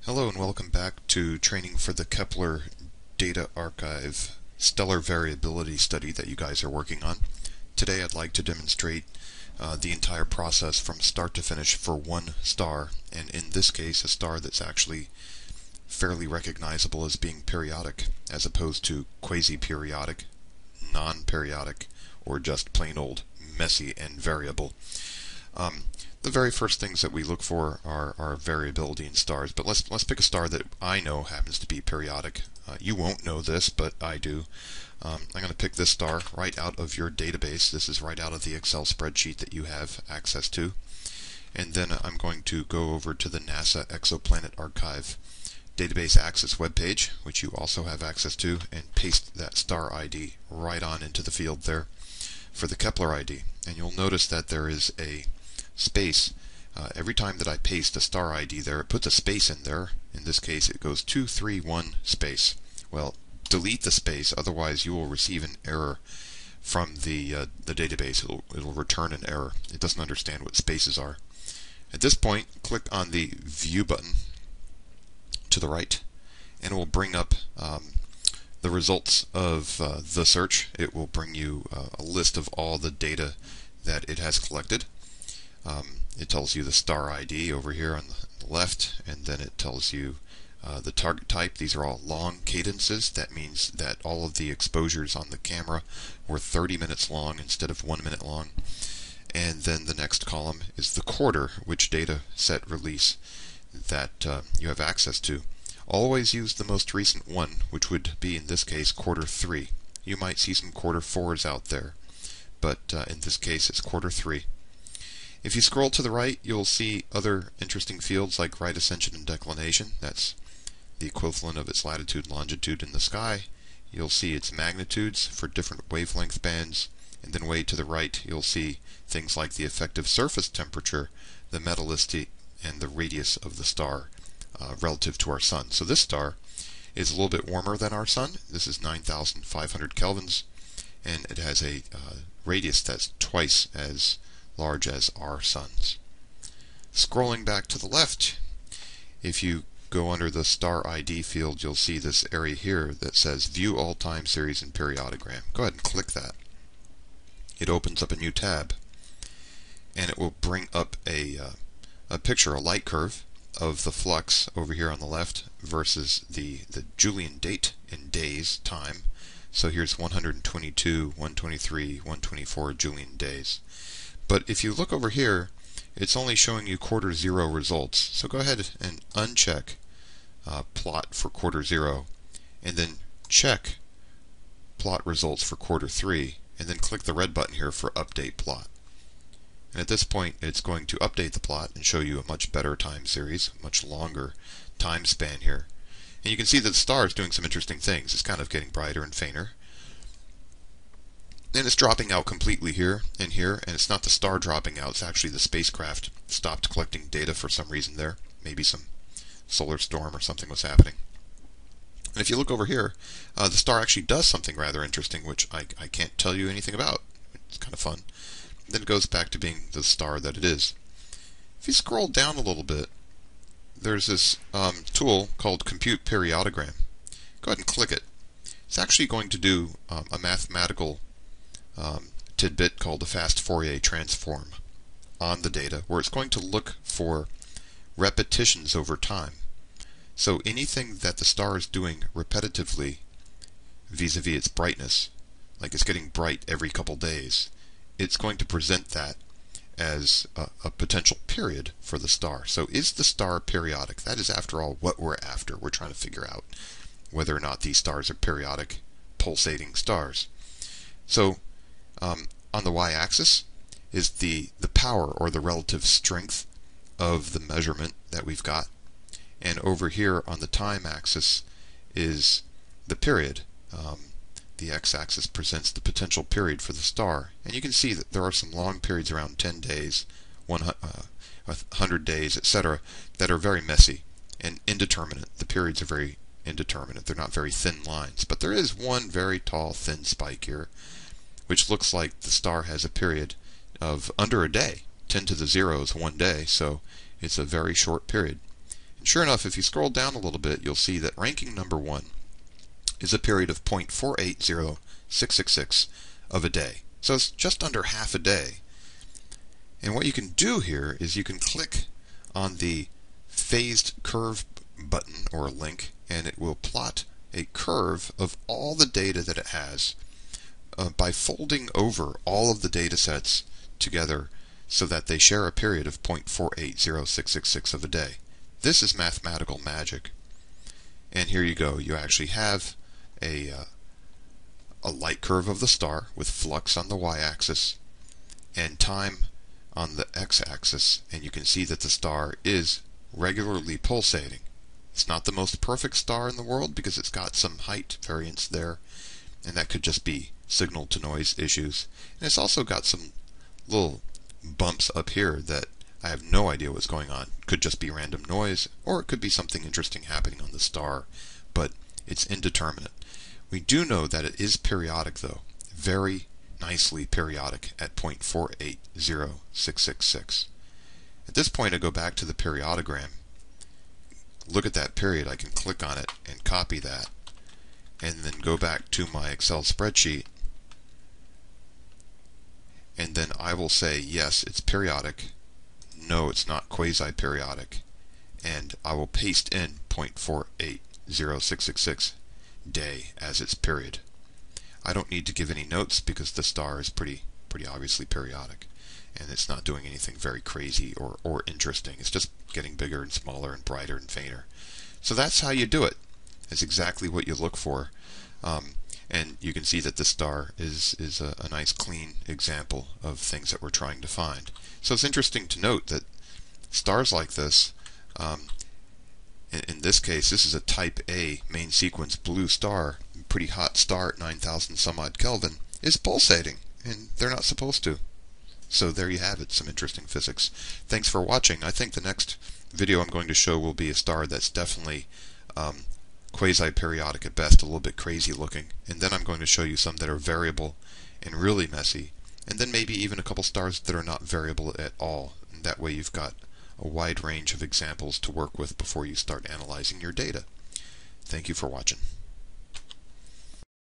Hello and welcome back to training for the Kepler Data Archive stellar variability study that you guys are working on. Today I'd like to demonstrate the entire process from start to finish for one star, and in this case a star that's actually fairly recognizable as being periodic as opposed to quasi-periodic, non-periodic, or just plain old messy and variable. The very first things that we look for are variability in stars, but let's pick a star that I know happens to be periodic. You won't know this, but I do. I'm going to pick this star right out of your database. This is right out of the Excel spreadsheet that you have access to. And then I'm going to go over to the NASA Exoplanet Archive database access webpage, which you also have access to, and paste that star ID right on into the field there for the Kepler ID. And you'll notice that there is a space. Every time that I paste a star ID there, it puts a space in there. In this case, it goes 231 space. Well, delete the space, otherwise you will receive an error from the database. It'll return an error. It doesn't understand what spaces are. At this point, click on the View button to the right, and it will bring up the results of the search. It will bring you a list of all the data that it has collected. It tells you the star ID over here on the left, and then it tells you the target type. These are all long cadences. That means that all of the exposures on the camera were 30 minutes long instead of 1 minute long. And then the next column is the quarter, which data set release that you have access to. Always use the most recent one, which would be in this case quarter 3. You might see some quarter 4s out there, but in this case it's quarter 3. If you scroll to the right, you'll see other interesting fields like right ascension and declination. That's the equivalent of its latitude and longitude in the sky. You'll see its magnitudes for different wavelength bands, and then way to the right you'll see things like the effective surface temperature, the metallicity, and the radius of the star relative to our sun. So this star is a little bit warmer than our sun. This is 9,500 kelvins, and it has a radius that's twice as large as our sun's. Scrolling back to the left, if you go under the star ID field, you'll see this area here that says View All Time Series and Periodogram. Go ahead and click that. It opens up a new tab, and it will bring up a picture, a light curve of the flux over here on the left versus the Julian date in days, time. So here's 122, 123, 124 Julian days. But if you look over here, it's only showing you quarter 0 results. So go ahead and uncheck plot for quarter 0, and then check plot results for quarter 3, and then click the red button here for update plot. And at this point, it's going to update the plot and show you a much better time series, much longer time span here. And you can see that the star is doing some interesting things. It's kind of getting brighter and fainter. And it's dropping out completely here, and it's not the star dropping out, it's actually the spacecraft stopped collecting data for some reason there. Maybe some solar storm or something was happening. And if you look over here, the star actually does something rather interesting, which I can't tell you anything about. It's kind of fun. Then it goes back to being the star that it is. If you scroll down a little bit, there's this tool called Compute Periodogram. Go ahead and click it. It's actually going to do a mathematical tidbit called a fast Fourier transform on the data, where it's going to look for repetitions over time. So anything that the star is doing repetitively vis-a-vis its brightness, like it's getting bright every couple days, it's going to present that as a potential period for the star. So is the star periodic? That is, after all, what we're after. We're trying to figure out whether or not these stars are periodic, pulsating stars. So on the y-axis is the power, or the relative strength of the measurement that we've got. And over here on the time axis is the period. The x-axis presents the potential period for the star. And you can see that there are some long periods around 10 days, 100 days, etc., that are very messy and indeterminate. The periods are very indeterminate. They're not very thin lines. But there is one very tall, thin spike here, which looks like the star has a period of under a day. 10 to the 0 is 1 day, so it's a very short period. And sure enough, if you scroll down a little bit, you'll see that ranking number 1 is a period of 0.480666 of a day. So it's just under half a day. And what you can do here is you can click on the phased curve button or link, and it will plot a curve of all the data that it has by folding over all of the data sets together so that they share a period of 0.480666 of a day. This is mathematical magic. And here you go. You actually have a light curve of the star with flux on the y-axis and time on the x-axis, and you can see that the star is regularly pulsating. It's not the most perfect star in the world because it's got some height variance there, and that could just be signal to noise issues. And it's also got some little bumps up here that I have no idea what's going on. Could just be random noise, or it could be something interesting happening on the star, but it's indeterminate. We do know that it is periodic though, very nicely periodic at 0.480666. At this point I go back to the periodogram, look at that period, I can click on it and copy that, and then go back to my Excel spreadsheet, and then I will say yes, it's periodic, no, it's not quasi-periodic, and I will paste in 0.480666 day as its period. I don't need to give any notes because the star is pretty obviously periodic, and it's not doing anything very crazy or interesting. It's just getting bigger and smaller and brighter and fainter. So that's how you do it. That's exactly what you look for. And you can see that the star is a nice clean example of things that we're trying to find. So it's interesting to note that stars like this, in this case, this is a type A main sequence blue star, pretty hot star at 9,000 some odd Kelvin, is pulsating, and they're not supposed to. So there you have it, some interesting physics. Thanks for watching. I think the next video I'm going to show will be a star that's definitely quasi-periodic at best, a little bit crazy looking, and then I'm going to show you some that are variable and really messy, and then maybe even a couple stars that are not variable at all. And that way you've got a wide range of examples to work with before you start analyzing your data. Thank you for watching.